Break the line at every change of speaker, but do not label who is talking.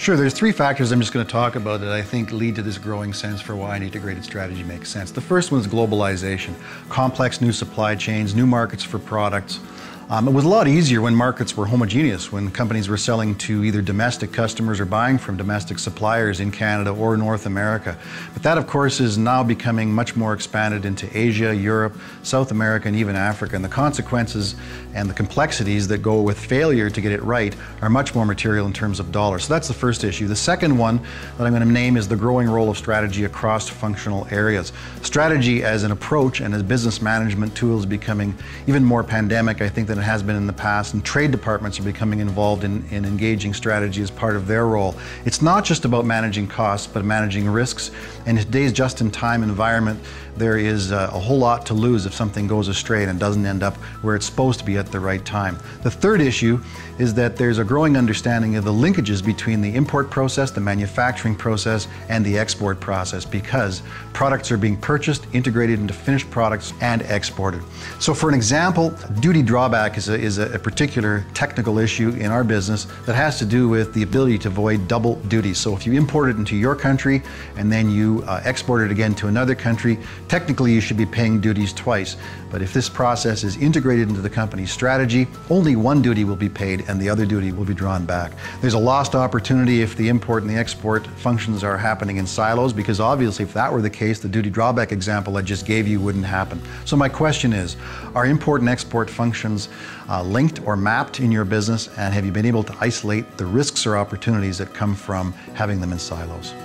Sure, there's three factors I'm just going to talk about that I think lead to this growing sense for why an integrated strategy makes sense. The first one is globalization. Complex new supply chains, new markets for products. It was a lot easier when markets were homogeneous, when companies were selling to either domestic customers or buying from domestic suppliers in Canada or North America. But that, of course, is now becoming much more expanded into Asia, Europe, South America, and even Africa. And the consequences and the complexities that go with failure to get it right are much more material in terms of dollars. So that's the first issue. The second one that I'm going to name is the growing role of strategy across functional areas. Strategy as an approach and as business management tools becoming even more pandemic, I think, than it has been in the past, and trade departments are becoming involved in engaging strategy as part of their role. It's not just about managing costs, but managing risks. And in today's just-in-time environment, there is a whole lot to lose if something goes astray and doesn't end up where it's supposed to be at the right time. The third issue is that there's a growing understanding of the linkages between the import process, the manufacturing process, and the export process, because products are being purchased, integrated into finished products, and exported. So for an example, duty drawback is a particular technical issue in our business that has to do with the ability to avoid double duties. So if you import it into your country and then you export it again to another country, technically you should be paying duties twice. But if this process is integrated into the company's strategy, only one duty will be paid and the other duty will be drawn back. There's a lost opportunity if the import and the export functions are happening in silos, because obviously if that were the case, the duty drawback example I just gave you wouldn't happen. So my question is, are import and export functions linked or mapped in your business, and have you been able to isolate the risks or opportunities that come from having them in silos?